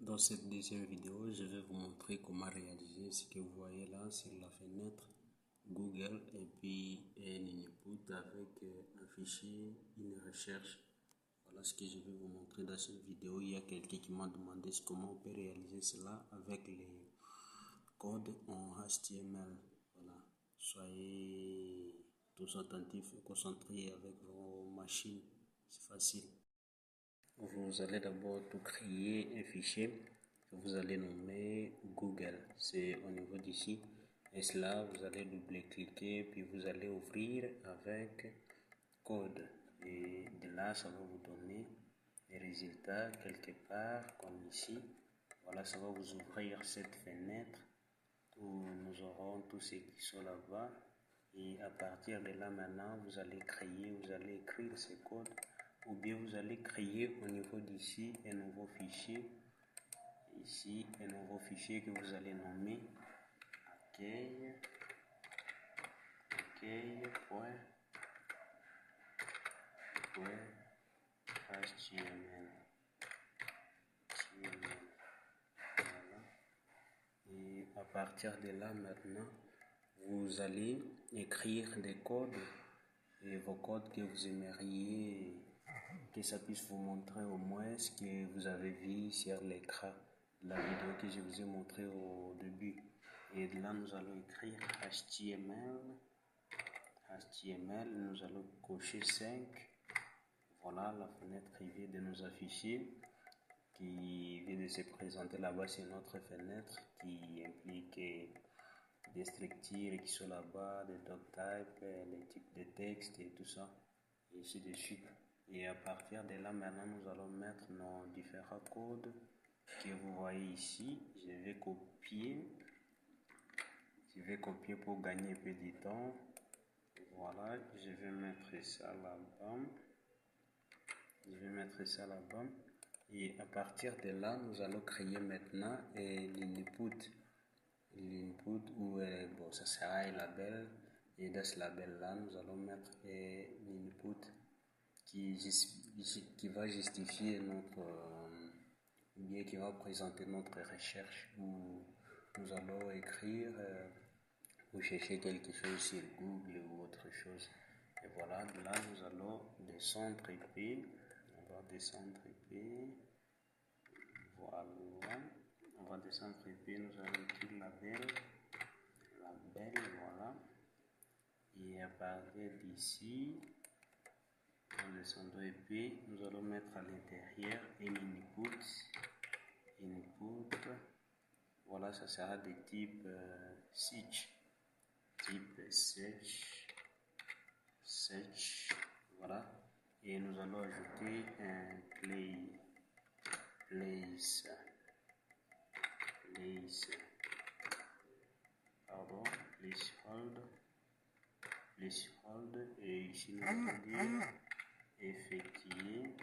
Dans cette deuxième vidéo, je vais vous montrer comment réaliser ce que vous voyez là sur la fenêtre Google et puis un input avec un fichier, une recherche. Voilà ce que je vais vous montrer dans cette vidéo. Il y a quelqu'un qui m'a demandé comment on peut réaliser cela avec les codes en HTML. Voilà. Soyez tous attentifs et concentrés avec vos machines. C'est facile. Vous allez d'abord tout créer un fichier que vous allez nommer Google. C'est au niveau d'ici. Et cela, vous allez double-cliquer, puis vous allez ouvrir avec code. Et de là, ça va vous donner les résultats quelque part, comme ici. Voilà, ça va vous ouvrir cette fenêtre où nous aurons tous ceux qui sont là-bas. Et à partir de là, maintenant, vous allez écrire ces codes. Ou bien vous allez créer au niveau d'ici un nouveau fichier. Ici, un nouveau fichier que vous allez nommer accueil.html. Voilà. Et à partir de là, maintenant, vous allez écrire des codes et vos codes que vous aimeriez que ça puisse vous montrer au moins ce que vous avez vu sur l'écran de la vidéo que je vous ai montré au début. Et de là, nous allons écrire HTML, nous allons cocher 5. Voilà la fenêtre qui vient de nous afficher, qui vient de se présenter là-bas. C'est notre fenêtre qui implique des structures qui sont là-bas, des doctypes, les types de texte et tout ça, et ainsi de suite. Et à partir de là, maintenant, nous allons mettre nos différents codes que vous voyez ici. Je vais copier pour gagner un peu de temps. Voilà, je vais mettre ça là-bas. Et à partir de là, nous allons créer maintenant l'input. L'input où bon, ça sera un label. Et dans ce label-là, nous allons mettre l'input qui va justifier qui va présenter notre recherche, où nous allons écrire ou chercher quelque chose sur Google ou autre chose. Et voilà, de là nous allons descendre épais. On va descendre épais. Voilà. On va descendre épais. Nous allons écrire label, voilà. Et à partir d'ici, en descendant épais, nous allons mettre à l'intérieur un input. Voilà, ça sera de type search. Voilà. Et nous allons ajouter un placeholder. Et ici nous allons dire effectuer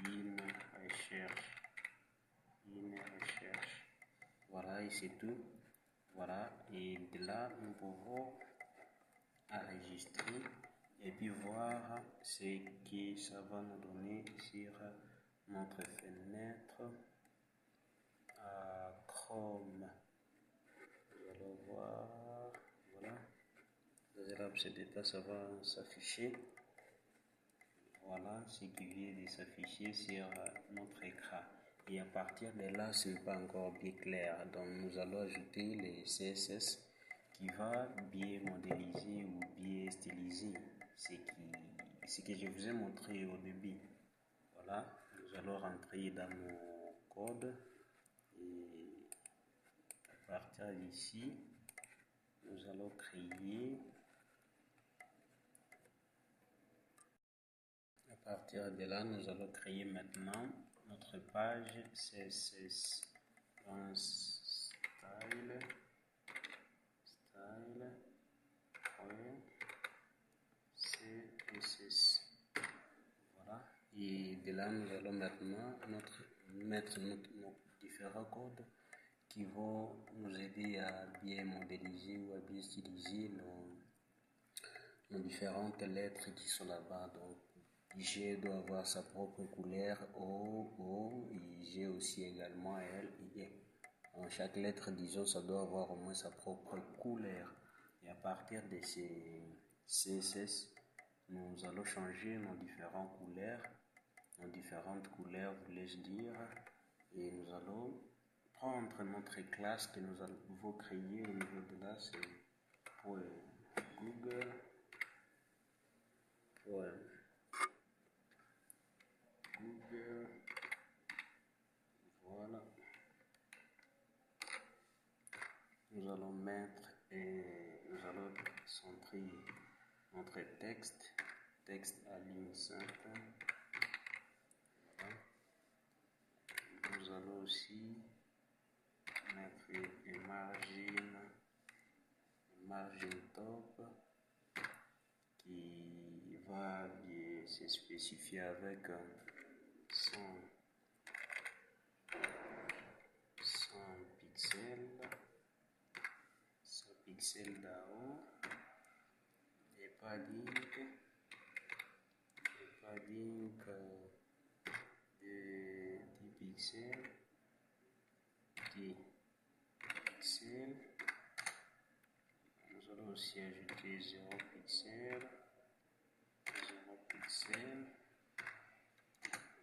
une recherche. Voilà, et c'est tout. Voilà, et de là nous pouvons enregistrer et puis voir ce que ça va nous donner sur notre fenêtre à Chrome. Nous allons voir, voilà, ça va s'afficher. Voilà ce qui vient de s'afficher sur notre écran. Et à partir de là, ce n'est pas encore bien clair. Donc nous allons ajouter les CSS qui va bien modéliser ou bien styliser ce que je vous ai montré au début. Voilà, nous allons rentrer dans nos codes et à partir d'ici, nous allons créer. À partir de là, nous allons créer maintenant notre page CSS. Style.css. Voilà. Et de là, nous allons maintenant mettre nos différents codes qui vont nous aider à bien modéliser ou à bien styliser nos différentes lettres qui sont là-bas. Donc, G doit avoir sa propre couleur, O, et G aussi également, L et E. En chaque lettre, disons, ça doit avoir au moins sa propre couleur. Et à partir de ces CSS, nous allons changer nos différentes couleurs, voulais-je dire, et nous allons prendre notre classe que nous allons créer au niveau de là, c'est pour Google, voilà. Nous allons mettre et nous allons centrer notre texte à ligne simple. Voilà. Nous allons aussi mettre une margin top qui va bien se spécifier avec 100 pixels d'en-haut, et padding de 10 pixels, nous allons aussi ajouter 0 pixels,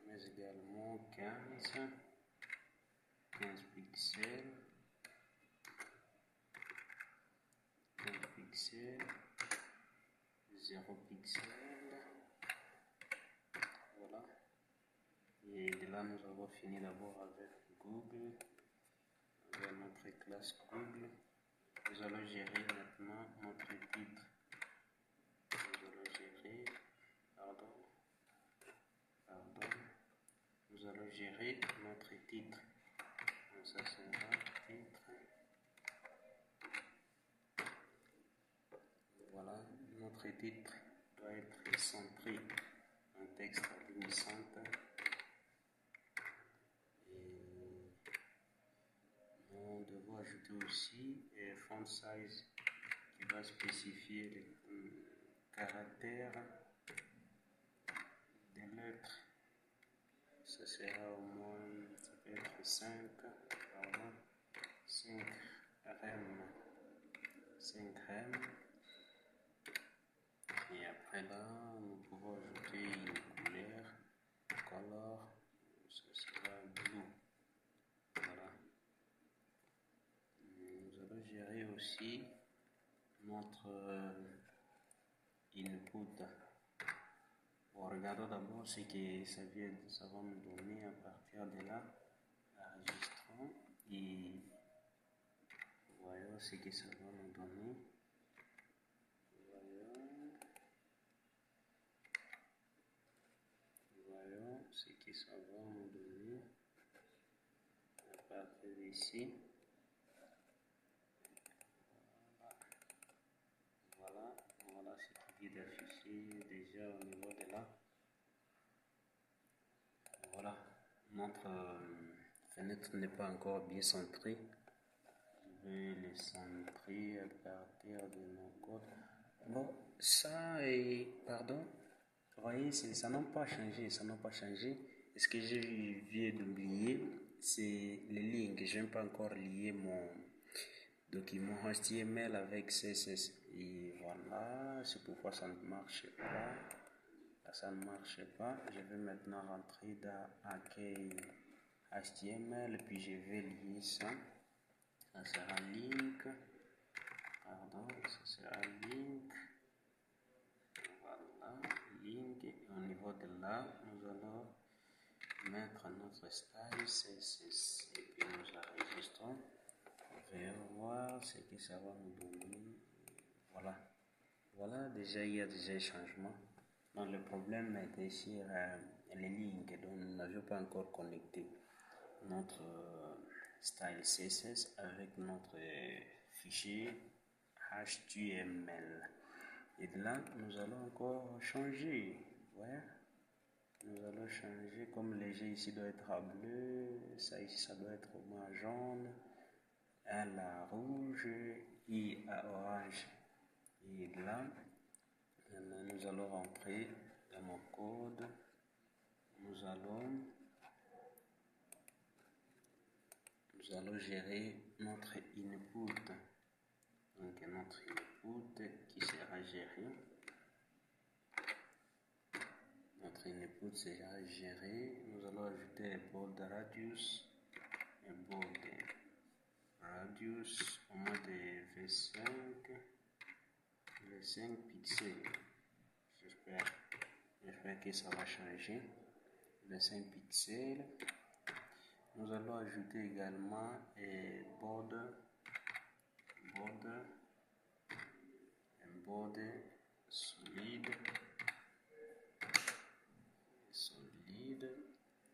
mais également 15 pixels, 0 pixels, voilà. Et de là, nous avons fini d'abord avec Google, avec notre classe Google. Nous allons gérer maintenant notre titre. Nous allons gérer notre titre. Donc ça sera titre. Voilà, notre titre doit être centré, un texte à ligne centre. Et nous devons ajouter aussi un font size qui va spécifier les caractères des lettres. Ça sera au moins, ça peut être 5 rem. Et après là, nous pouvons ajouter une couleur, color, ça sera blue. Voilà. Nous allons gérer aussi notre input. Bon, regardons d'abord ce que ça va nous donner à partir de là. Enregistrons et voyons ce que ça va nous donner. Voyons ce que ça va nous donner à partir d'ici. Voilà ce qui est affiché déjà au niveau de là. Voilà, notre fenêtre n'est pas encore bien centrée. Je vais les centrer à partir de mon code. Bon, ça et pardon, vous voyez, ça n'a pas changé, Et ce que je viens d'oublier, c'est les lignes. Je n'ai pas encore lié mon document HTML avec CSS. Et voilà, c'est pourquoi ça ne marche pas. Ça ne marche pas. Je vais maintenant rentrer dans accueil HTML, puis je vais lier ça. Ça sera link. Voilà, link. Et au niveau de là, nous allons mettre notre style CSS. Et puis nous enregistrons. On va voir ce que ça va nous donner. Voilà, déjà il y a déjà un changement. Non, le problème était sur les lignes dont nous n'avions pas encore connecté notre style CSS avec notre fichier HTML. Et de là, nous allons encore changer. Ouais. Nous allons changer, comme le G ici doit être à bleu, ça ici ça doit être au moins jaune, L à rouge, I à orange. Et de là, Maintenant, nous allons rentrer dans nos codes. Nous allons gérer notre input. Donc notre input qui sera géré. Notre input sera géré. Nous allons ajouter les bords radius et bords radius au moins de V5 pixels. J'espère que ça va changer. 25 pixels. Nous allons ajouter également un bord solide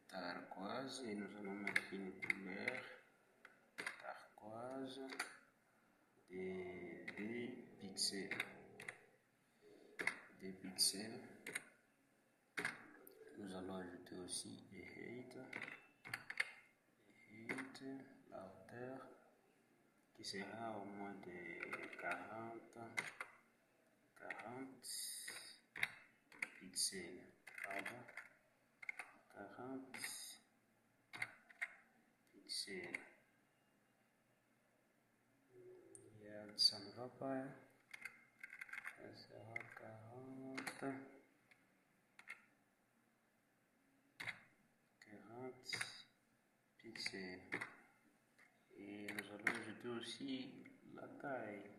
turquoise, et nous allons mettre une couleur turquoise de 2 pixels. Nous allons ajouter aussi la hauteur qui sera au moins de 40 pixels. 40 pixels. Ça ne va pas. Hein? Ça sera 40 pixels. Et nous allons ajouter aussi la taille,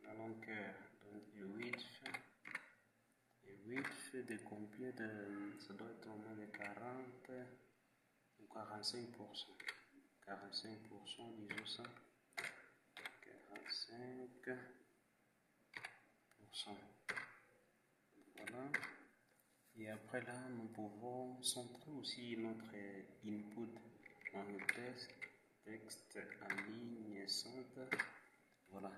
la longueur, donc le width de combien ça doit être au moins de 40 ou 45%. 45%, disons ça. 45%. Voilà. Et après là, nous pouvons centrer aussi notre input dans le texte en ligne centre. Voilà.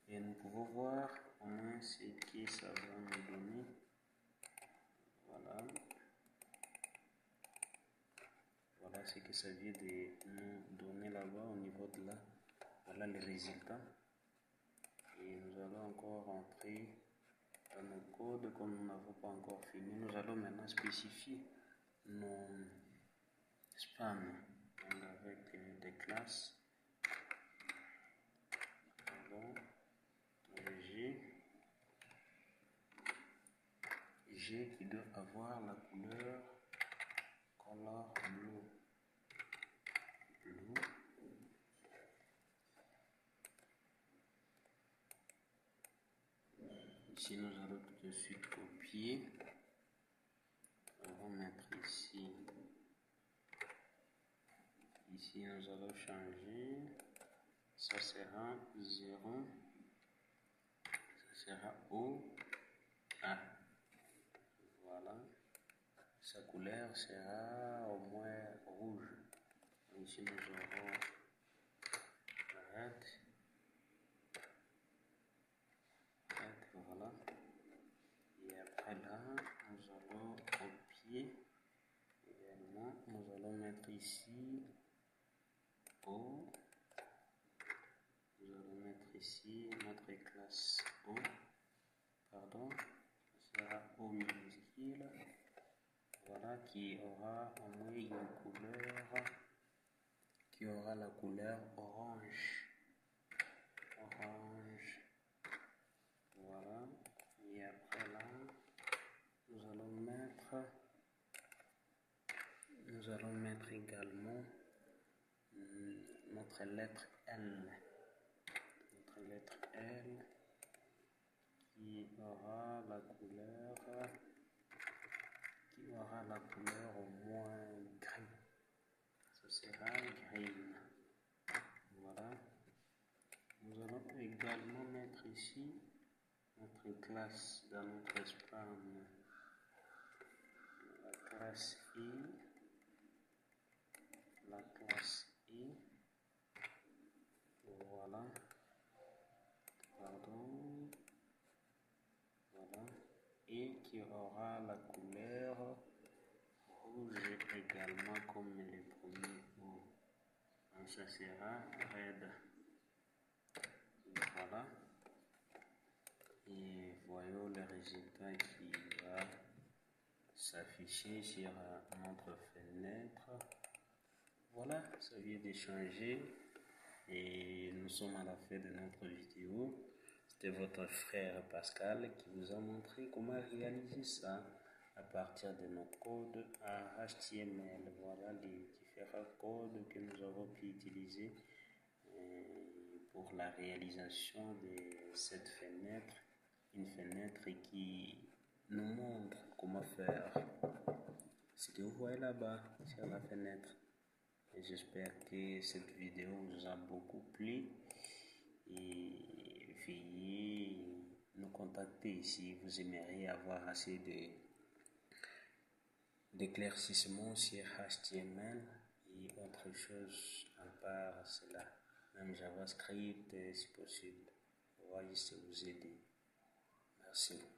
Et nous pouvons voir au moins ce que ça va nous donner. Voilà. Voilà ce que ça vient de nous donner là-bas au niveau de là. Voilà les résultats. Et nous allons encore rentrer dans nos codes comme nous n'avons pas encore fini. Nous allons maintenant spécifier nos spams avec des classes. Pardon. G qui doit avoir la couleur color blue. Ici nous allons tout de suite copier. On va mettre ici. Ici nous allons changer. Ça sera 0. Ça sera OA. Voilà. Sa couleur sera au moins rouge. Ici nous aurons red. Voilà. Et après là, nous allons copier. Également, nous allons mettre ici O. Nous allons mettre ici notre classe O. Pardon. Ça sera O minuscule. Voilà, qui aura au moins une couleur, qui aura la couleur orange. Voilà. Et après là, nous allons mettre également notre lettre L. Notre lettre L qui aura la couleur au moins gris. Ce sera green. Voilà. Nous allons également mettre ici notre classe dans notre spam. La classe I. Voilà. Pardon. Voilà. Et qui aura la couleur rouge également comme les premiers mots. Donc ça sera red. Voilà. Et voyons les le résultat qui va s'afficher sur notre fenêtre. Voilà, ça vient de changer et nous sommes à la fin de notre vidéo. C'était votre frère Pascal qui vous a montré comment réaliser ça à partir de nos codes HTML. Voilà les différents codes que nous avons pu utiliser pour la réalisation de cette fenêtre. Une fenêtre qui nous montre comment faire ce que vous voyez là-bas sur la fenêtre. Et j'espère que cette vidéo vous a beaucoup plu et veuillez nous contacter si vous aimeriez avoir assez d'éclaircissements sur HTML et autre chose à part cela, même JavaScript si possible. Voyez si vous aider. Merci.